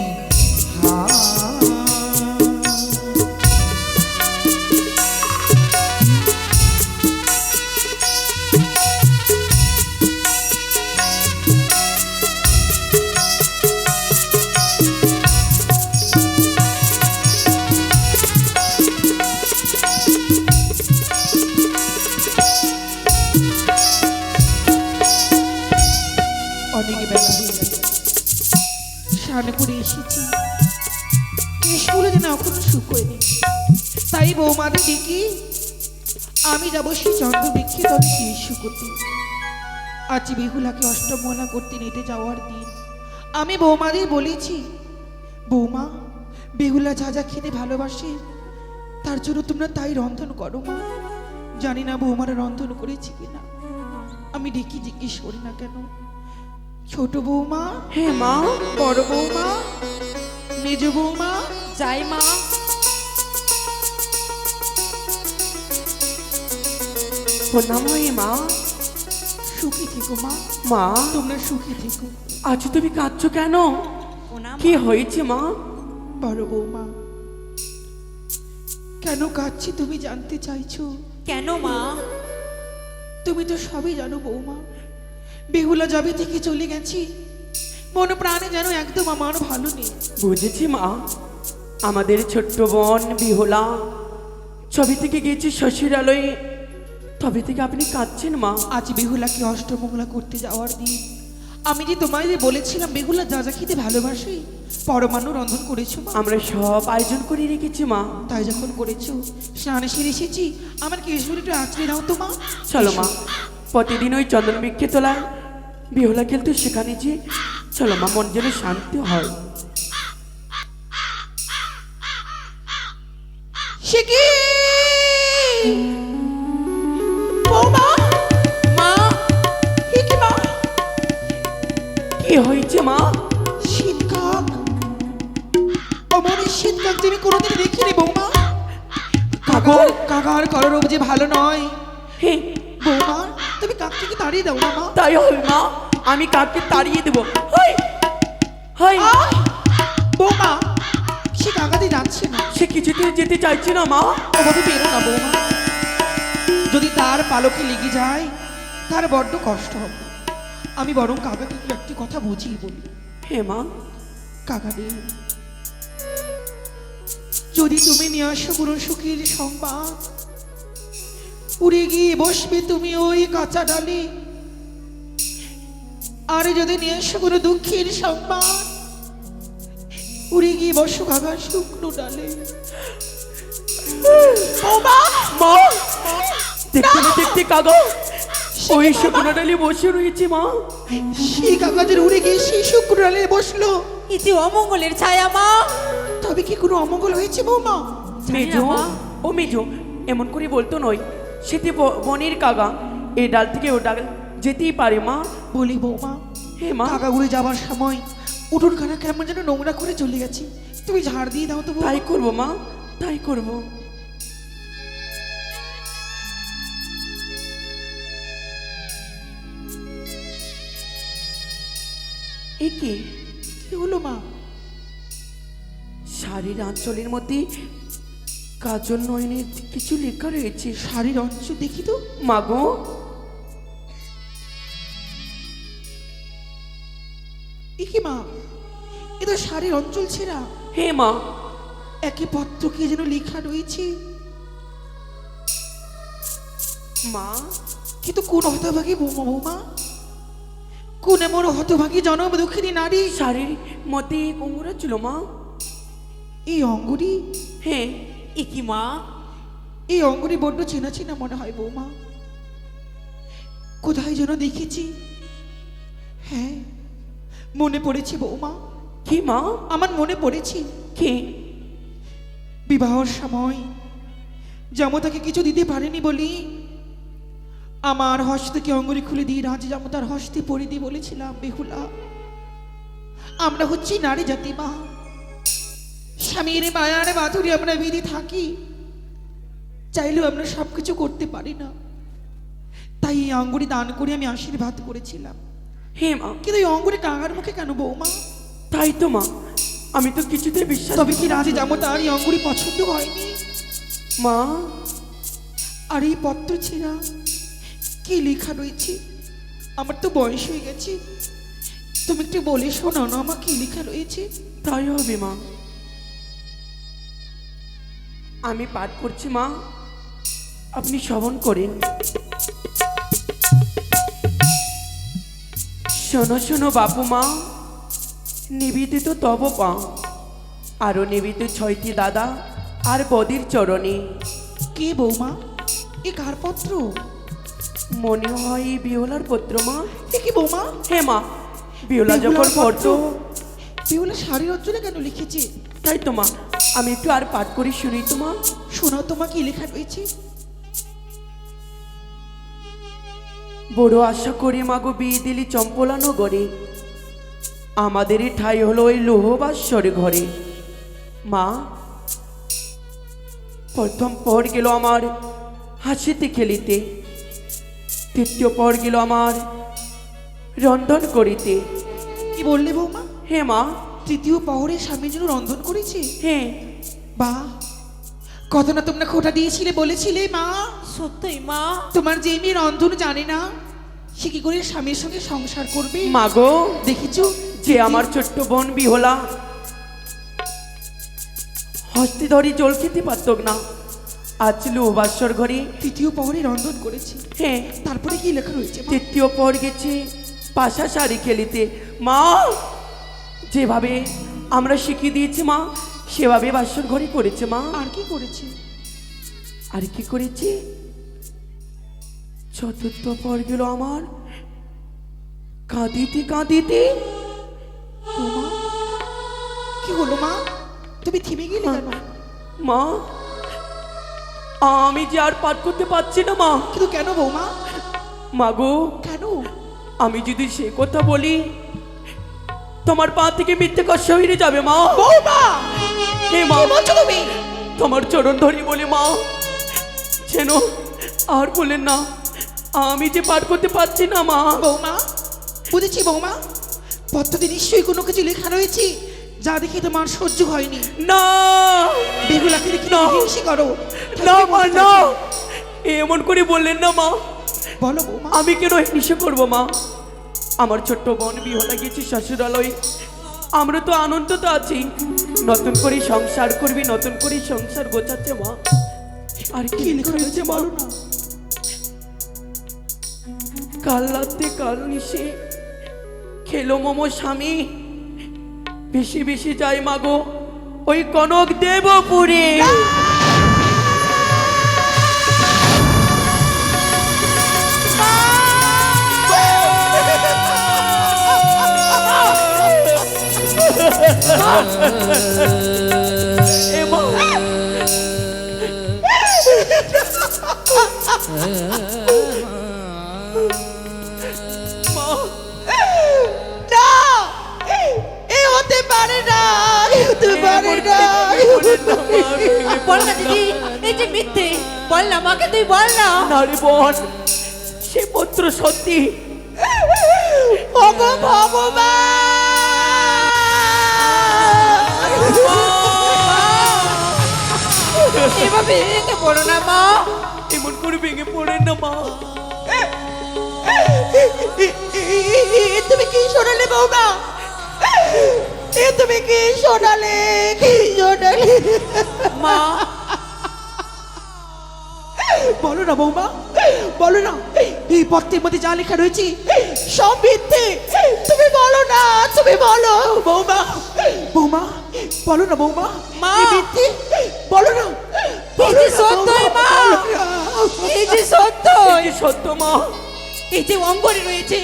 অনেক বেলা হয়ে গেছে, স্নান করে এসেছি, কেশগুলো যেন এখনো শুকোয়নি। তাই বৌমাদের ডেকে আমি যাবো সেই চন্দ্রবৃক্ষে তবে কেশ শুকোতে। আজ বেহুলাকে অষ্টমলা করতে নিতে যাওয়ার দিন। আমি বৌমাদের বলেছি, বৌমা বেহুলা যা যা খেতে ভালোবাসে তার জন্য তোমরা তাই রন্ধন করো মা। জানি না বৌমারা রন্ধন করেছি কিনা, আমি ডেকে জিজ্ঞেস করি না কেন। ছোট বৌমা, হ্যাঁ মা, বড় বৌমা, মেজ বৌমা, যাই মা। প্রণাম হয় মা। সুখী থেকো মা, মা, তোমরা সুখী থেকো। আজ তুমি কাঁদছো কেন? কি হয়েছে মা? বড় বৌমা, কেন কাঁদছি তুমি জানতে চাইছো? কেন মা? তুমি তো সবই জানো বৌমা, বেহুলা যাবে থেকে চলে গেছি, মন প্রাণে যেন একদম আমার ভালো নেই। বুঝেছি মা, আমাদের ছোট্ট বোন বিহুলা ছবি থেকে গিয়েছে শ্বশুরালয়ে, তবে থেকে আপনি কাঁদছেন মা। আজ বেহুলাকে অষ্টমঙ্গলা করতে যাওয়ার দিন। আমি যে তোমায় যে বলেছিলাম বেহুলা যা যা খেতে ভালোবাসে পরমাণু রন্ধন করেছো মা। আমরা সব আয়োজন করে রেখেছি মা। তাই যখন করেছো স্নানে সেরে এসেছি, আমার কেশবুল একটু আঁচড়ে নাও তো মা। চলো মা, প্রতিদিন ওই চন্দন বৃক্ষে তোলা বিহুলা খেলতে সেখানে যে চলো মা, মন যেন শান্তি হয়। সে কি বৌমা? মা, এ কি মা? কি হয়েছে মা? শীতকাক, অমরের শীতকাক তুমি কোনোদিন দেখিনি বৌমা। কাকার কাকার কলরব যে ভালো নয়। হে, বৌমা তুমি কাকটিকে তাড়িয়ে দাও না মা। তাই হবে মা, আমি কাককে তাড়িয়ে দেবো। হাই হাই, আহ! বৌমা সে কাকাতে যাচ্ছে না, সে কিছুতে যেতে চাইছে না মা। ওভাবে বেরো না বৌমা, যদি তার পালকে লেগে যায় তার বড্ড কষ্ট হবে। আমি বরং কাকাকে একটি কথা বুঝিয়ে বলি। হে মা, কাকা রে, যদি তুমি নিয়ে আসো কোনো সুখের সংবাদ, উড়ে গিয়ে বসবে তুমি ওই কাঁচা ডালে। আর যদি নিয়ে আসো কোনো দুঃখের সংবাদ, উড়ে গিয়ে বসো কাকা শুকনো ডালে। মা, দেখতে না দেখতে কাগো ওই শুকনো ডালে বসে রয়েছে মা। সেই কাকাদের উড়ে গিয়ে সেই শুকনো ডালে বসলো। ইতি অমঙ্গলের ছায়া মা। তবে কি কোনো অমঙ্গল হয়েছে বৌমা? মেজো, ও মেজো, এমন করে বলতো নয়, সেটি বনের কাগা, এই ডাল থেকে ও ডাল যেতেই পারে মা। বলি বৌমা, হে মা, কাকা উড়ে যাবার সময় উঠোন খানা কেমন যেন নোংরা করে চলে গেছে, তুমি ঝাড় দিয়ে দাও তো বৌমা। তাই করবো মা, তাই করবো। একে কি হলো মা? শাড়ির আঁচলের মধ্যে কাজল নয়নের কিছু লেখা রয়েছে। শাড়ির অঞ্চল দেখি তো। মাগো, এ কি মা, এ তো শাড়ির অঞ্চল ছেঁড়া। হে মা, একে পত্র কে যেন লেখা রয়েছে। মা, কিন্তু কোন হতভাগী বৌমা, বৌমা কোন এমন হতভাগী জনম দুঃখিনী নারী শাড়ির মধ্যে কোমরা ছিল মা। এই অঙ্গুরি, হ্যাঁ, এ কি মা? এই অঙ্গুরি বড্ড চেনা চেনা মনে হয় বৌমা। কোথায় যেন দেখেছি, হ্যাঁ, মনে পড়েছে বৌমা, কি মা? আমার মনে পড়েছে। কি? বিবাহর সময় জামতাকে কিছু দিতে পারেনি বলি আমার হস্তকে অঙ্গুলি খুলে দিয়ে রাজ জামতার হস্তে পরে দিয়ে বলেছিলাম, বেহুলা, আমরা হচ্ছি নারী জাতি মা, স্বামীর মায়ার বাধুরে আমরা বেঁধে থাকি, চাইলেও আমরা সবকিছু করতে পারি না। তাই এই অঙ্গুরি দান করে আমি আশীর্বাদ করেছিলাম। হে মা, কিন্তু এই অঙ্গুরি কাঙার মুখে কেন বৌমা? তাই তো মা, আমি তো কিছুতে বিশ্বাস তবে কি রাজে জামতার এই অঙ্গুরি পছন্দ হয়নি? মা। আর এই পত্র ছেঁড়া কি লেখা রয়েছে? আমার তো বয়স হয়ে গেছে, তুমি একটু বলে শোনাও না আমার কি লেখা রয়েছে। তাই হবে মা, আমি পাঠ করছি মা, আপনি শ্রবণ করেন। শোনো শোনো বাপু মা, নিবেদিত তব পা, আরো নিবেদিত 6টি দাদা আর বদির চরণে। কে বৌমা? এ কার পত্র? মনে হয় এই বিহলার পত্র মা। এ কি বৌমা? হে মা, বিহলা যখন বিহুলার পড়তো, বিহুলা শাড়ির অঞ্চলে কেন লিখেছে? তাই তো মা, আমি একটু আর পাঠ করি, শুনি তো মা। শোনাও তোমার কি লেখা রয়েছে। বড় আশা করি মাগো বিয়ে দিলি চম্পলা নগরে, আমাদেরই ঠাই হলো ওই লোহবাস্বর ঘরে। মা, প্রথম পর গেল আমার হাসিতে খেলিতে, তৃতীয় পর গেল আমার রন্ধন করিতে। কি বললে বৌমা? হে মা। তৃতীয় পহরে স্বামী যেন রন্ধন করেছে? হ্যাঁ। বা, কত না তোমরা খোটা দিয়েছিলে, বলেছিলে মা সত্যই মা? তোমার যে মেয়ে রন্ধন জানে না সে কি করে স্বামীর সঙ্গে সংসার করবে? মাগো, দেখেছো যে আমার ছোট্ট বোন বিহলা হস্তে ধরে জল খেতে পারত না, আজ লোহবাস্বর ঘরে তৃতীয় পহরে রন্ধন করেছে। হ্যাঁ, তারপরে কি লেখা রয়েছে মা? তৃতীয় পর গেছে পাশা শাড়ি খেলিতে। মা, যেভাবে আমরা শিখিয়ে দিয়েছি মা, সেভাবে বাসর ঘরে করেছে মা। আর কি করেছে? আর কি করেছে? চতুর্থ পর গেল আমার কাঁদিতে কাঁদিতে। বৌমা, কি হলো মা? তুমি থেমে গেলে কেন? মা, আমি যে আর পাঠ করতে পারছি না মা। কিন্তু কেন বৌমা? মাগো, কেন? আমি যদি সে কথা বলি তোমার পা থেকে মিথ্যে কষ্ট হয়ে যাবে মা। বৌমা, হে মা, কি বলছো তুমি? তোমার চরণ ধরি বলি মা, যেন আর বলেন না, আমি যে পাঠ করতে পারছি না মা। বৌমা, বুঝেছি বৌমা, পত্রতে নিশ্চয়ই কোনো কিছু লেখা রয়েছে যা দেখে তোমার সহ্য হয়নি। না, বেহুলাকে দেখে না। হিংসে করো। না মা, না, এমন করে বললেন না মা। বলো বৌমা। আমি কেন হিংসে করবো মা? আমার ছোট্ট বোন বিহলা গেছি শ্বশুরালয়ে, আমরা তো আনন্দ তো আছি, নতুন করে সংসার করবি, নতুন করে সংসার গোছাচ্ছে মা। আর কি লেখা রয়েছে বলো না? কাল রাতে কাল নিশে খেলো মোমো স্বামী, বেশি বেশি যায় মাগো ওই কনক দেবপুরে। না, এ হতে পারে না, এ হতে পারে না। বল না দিদি, এই যে মিথ্যে, বল না আমাকে, তুই বল না। নারী বোন, সে পত্র সত্যি। ওগো ভগবান, এভাবে ভেঙে পড়ো না মা। এমন করে ভেঙে পড়েন না মা। তুমি কি শোনালে বৌমা? এ তুমি কি শোনালে? কি শোনালে মা? বলো না বৌমা, বলো না, এই পত্রের মধ্যে যা লেখা রয়েছে সব মিথ্যে। তুমি বলো না, তুমি বলো বৌমা, বৌমা, বলো না বৌমা। মা, এই মিথ্যে, বলো না। এই যে সত্যই মা, এই যে সত্য, এই সত্য মা। এই যে অঙ্গরে রয়েছে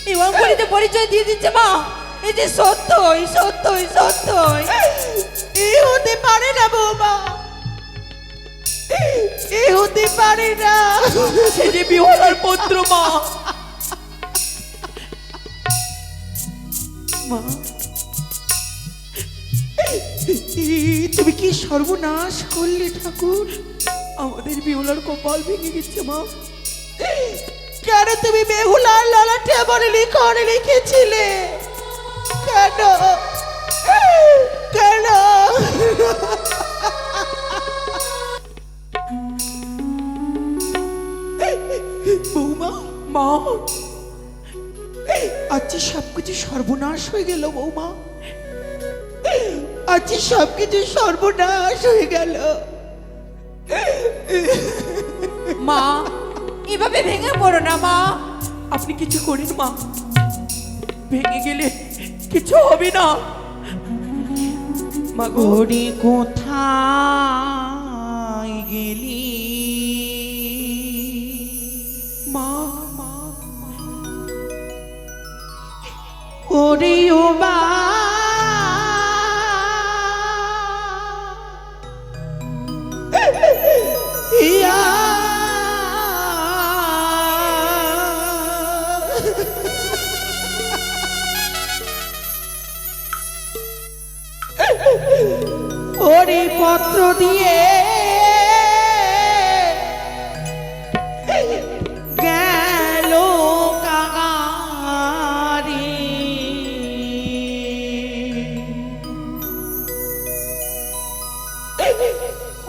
এই অঙ্কুরিতে পরিচয় দিয়ে দিচ্ছে মা। এই যে সত্যই সত্যই সত্যই। এ হতে পারে না বৌমা, এ হতে পারে না। সে যে বিহলার পুত্র মা। মা, তুমি কি সর্বনাশ করলে ঠাকুর? আমাদের বিহলার কপাল ভেঙে গেছে মা। কেন তুমি বেহুলার ললাটে আমার লিখন লিখেছিলে? কেন কেন? বৌমা, মা, আজ সবকিছু সর্বনাশ হয়ে গেল বৌমা, আজ সবকিছু সর্বনাশ হয়ে গেল। মা এভাবে ভেঙে পড়ো না মা। আপনি কিছু করেন মা, ভেঙে গেলে কিছু হবে না। মা গো, ওরে কোথায় গেলি মা, মা, ওরে ও বা ইয়া ওরে পত্র দিয়ে গেল কাগারে,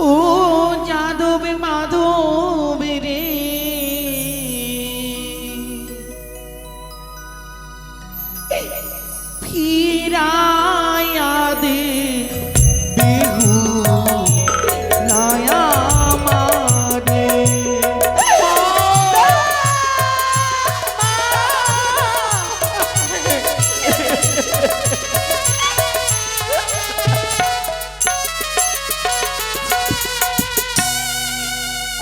ও যাদব মাধব রে, ফিরায়া দে বেহু লায়া মারে।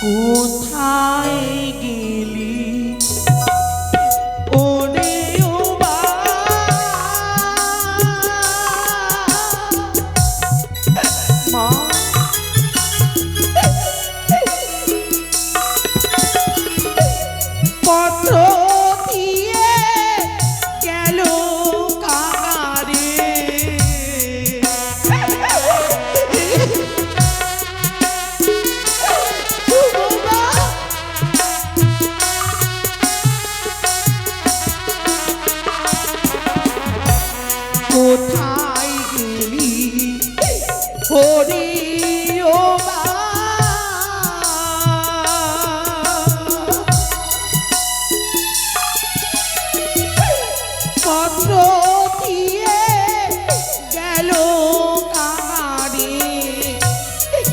কোথায় গেলি ওরে ও বা মা, পত্র দিয়ে গেল কাগারে, কোথায় গেলি হরি ও বা পত্র দিয়ে গেল কাগারে,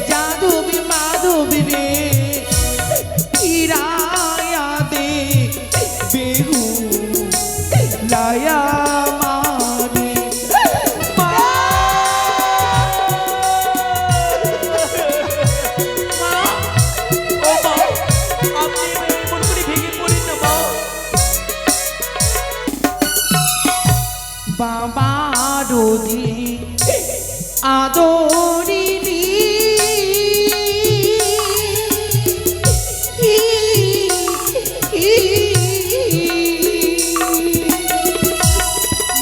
যাদব মাধব রে, ফিরায়া দে বেহু লায়া মারে। ও মা, আপনি এমন করে ভেঙে পড়েন না মা। বাবা রোদে আদরিলি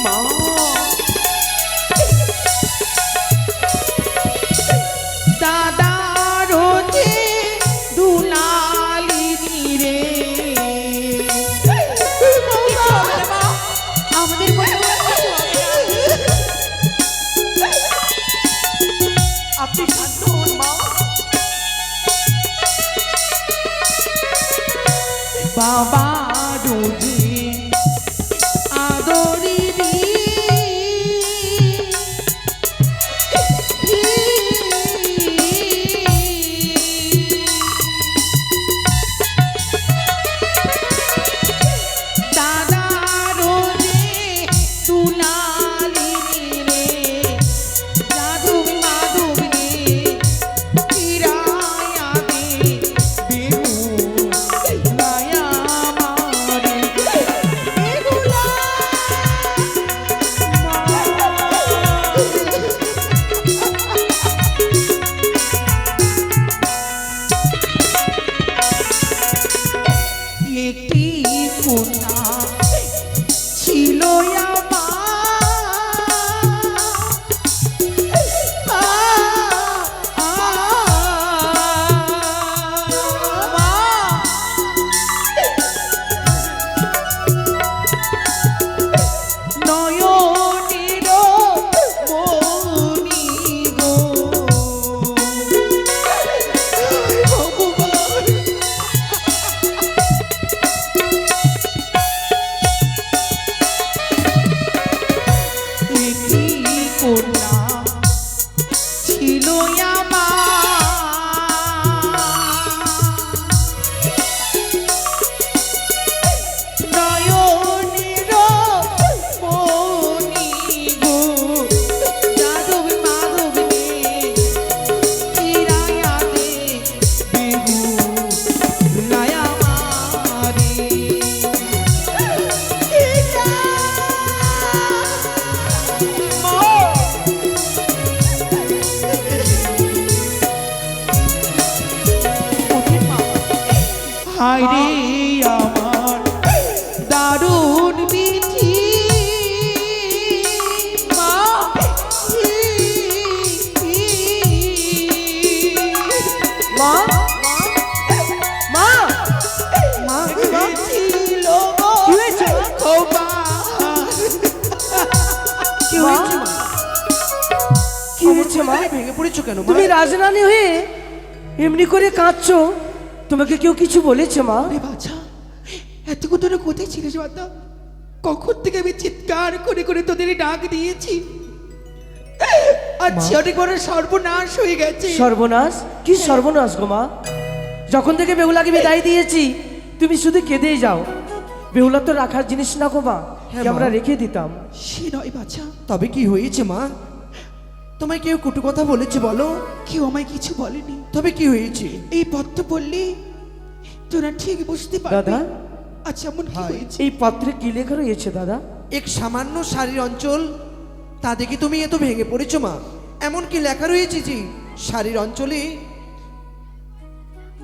মা, দাদা রোদে দুলালি রে, আমাদের কোনো কিছু হবে না। করবি মা মা মা মা ছিল কি হয়েছে ও মা কি হয়েছে মা কি হয়েছে মা ভেঙে পড়েছো কেন মা? তুমি রাজরানী হয়ে এমনি করে কাঁদছো, তোমাকে কেউ কিছু বলেছে মা? আরে বাছা, এতক্ষণ তোরা কোথায় ছিলিস বাতা? কখন থেকে আমি চিৎকার করে করে তোদের ডাক দিয়েছি, আচ্ছা অনেক বড় সর্বনাশ হয়ে গেছে। সর্বনাশ? কি সর্বনাশ গো মা? যখন থেকে বেহুলাকে বিদায় দিয়েছি তুমি শুধু কেঁদেই যাও। বেহুলা তো রাখার জিনিস না গো মা, হ্যাঁ কি আমরা মা। রেখে দিতাম। সে নয় বাছা, তবে কি হয়েছে মা? তোমায় কেউ কটু কথা বলেছে বলো? কেউ আমায় কিছু বলেনি। তবে কি হয়েছে? এই পত্র পড়লে তোরা ঠিক বুঝতে পারবি। দাদা, আচ্ছা এমন কি ভাই, হয়েছে? এই পত্রে কি লেখা রয়েছে দাদা? এক সামান্য শাড়ির অঞ্চল, তা দেখে তুমি এত ভেঙে পড়েছো মা? এমন কি লেখা রয়েছে যে শাড়ির অঞ্চলে?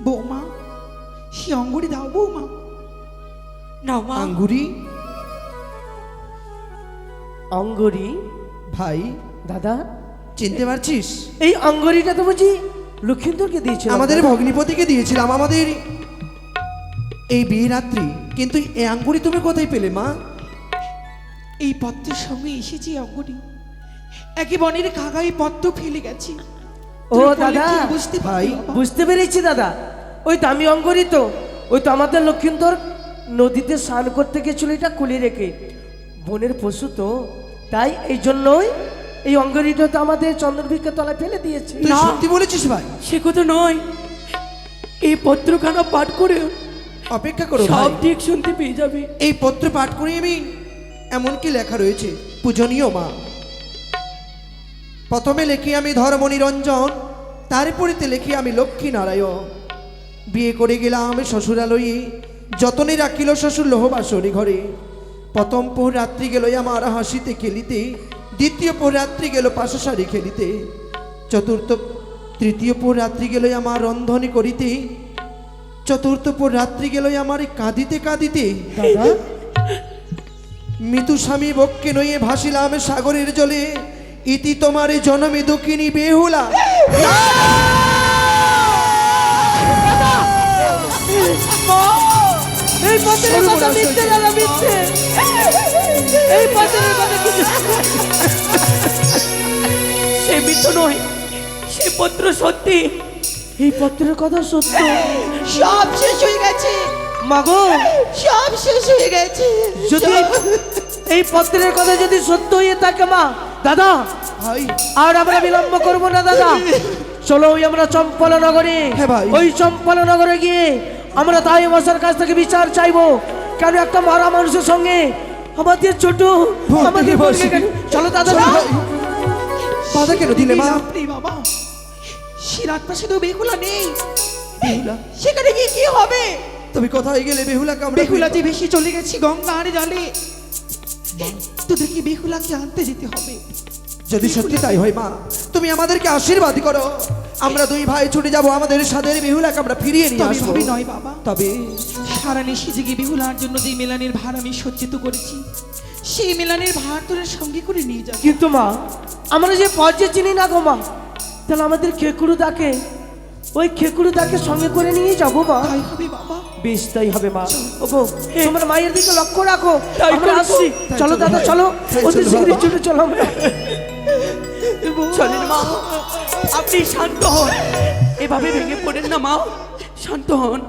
বৌমা, সে অঙ্গুরি দাও বৌমা। নাও মা আঙ্গুরি? অঙ্গরি? ভাই, দাদা, চিনতে পারছিস? এই অঙ্গরিটা তো বুঝি লক্ষ্মীন্দরকে দিয়েছিল আমাদের ভগ্নিপতিকে দিয়েছিলাম আমাদের এই বিয়ে রাত্রি, কিন্তু এই আঙ্গুরি তুমি কোথায় পেলে মা? এই পত্রের সঙ্গে এসেছে অঙ্গুরি, একে বনের কাগায় পত্র ফেলে গেছে। ও তুই পড়লে দাদা, ঠিক বুঝতে পারবি ভাই, বাবা। বুঝতে পেরেছি দাদা, ওই দামি অঙ্গরি তো, ওই তো আমাদের লক্ষ্মীন্দর নদীতে স্নান করতে গেছিল এটা খুলে রেখে, বনের পশু তো, তাই এই জন্যই এই অঙ্গরিটা তো আমাদের চন্দ্রভিক্ষা তলায় ফেলে দিয়েছে। তুই না। সত্যি বলেছিস ভাই? সে কথা নয়, এই পত্রখানা পাঠ করে অপেক্ষা করো সব ভাই, ঠিক শুনতে পেয়ে যাবে। এই পত্র পাঠ করি আমি। এমন কি লেখা রয়েছে? পূজনীয় মা, প্রথমে লিখি আমি ধর্ম নিরঞ্জন, তারপরেতে লিখি আমি লক্ষ্মী নারায়ণ। বিয়ে করে গেলাম শ্বশুরালয়ে, যতনে রাখিল শ্বশুর লোহবাসরি ঘরে। প্রথম পোহ রাত্রি গেল আমার হাসিতে খেলিতে, দ্বিতীয় পোহ রাত্রি গেল পাশাশাড়ি খেলিতে, তৃতীয় পোহ রাত্রি গেল আমার রন্ধনে করিতে, চতুর্থ পোহ রাত্রি গেল আমার কাঁদিতে কাঁদিতে। দাদা, মৃত্যু স্বামী বক্ষে নইয়ে ভাসিলাম সাগরের জলে, ইতি তোমার জনমে দুঃখিনী বেহুলা। এই পত্রের কথা মিথ্যে দাদা, মিথ্যে। এই পত্রের কথা কিছু সে মিথ্য নয়, সে পত্র সত্যি। এই পত্রের কথা সত্য। সব শেষ হয়ে গেছে, মাগো, সব শেষ হয়ে গেছে। যদি এই পত্রের কথা যদি সত্য হয়ে থাকে মা, দাদা ভাই, আর আমরা বিলম্ব করব না দাদা, চলো ওই আমরা চম্পল নগরে। হ্যাঁ ভাই। ওই চম্পল নগরে গিয়ে আমরা তাই মশার কাছ থেকে বিচার চাইবো, কেন একটা মারা মানুষের সঙ্গে আমাদের ছোট আমাদের বোনকে কেন- চলো দাদা, চলো ভাই। বাধা কেন দিলে মা? আপনি বাবা, সে রাত পাশে তো বেহুলা নেই। বেহুলা সেখানে গিয়ে কি হবে? তুমি কোথায় গেলে বেহুলাকে আমরা বেহুলা যে বেশি চলে গেছি গঙ্গার জলে, তোদেরকে বেহুলাকে আনতে যেতে হবে। যদি সত্যি তাই হয় মা, তুমি আমাদেরকে আশীর্বাদ করো, আমরা দুই ভাই ছুটে যাব, আমাদের সাদের বেহুলাকে আমরা ফিরিয়ে নিয়ে তবে আসবো। ভাবি নয় বাবা, তবে সারা নিশি জেগে বেহুলার জন্য যে মেলানের ভার আমি সজ্জিত করেছি, সেই মেলানের ভার তোর সঙ্গে করে নিয়ে যাবে। কিন্তু মা আমরা যে পর্যে চিনি না গো মা, তাহলে আমাদের খেকুড়ু দাকে, ওই খেকুড়ু দাকে সঙ্গে করে নিয়ে যাবো মা। তাই হবে বাবা। বেশ তাই হবে মা। ওগো, তোমার মায়ের দিকে লক্ষ্য রাখো, তাই আমরা করবো। আসছি। তাই চলো চলো দাদা, ভাই। চলো তাই ওদের চলো শীঘ্রই বাবা। চলে চলো আমরা। চলেন মা, আপনি শান্ত হন, এভাবে ভেঙে পড়েন না মা, শান্ত হন।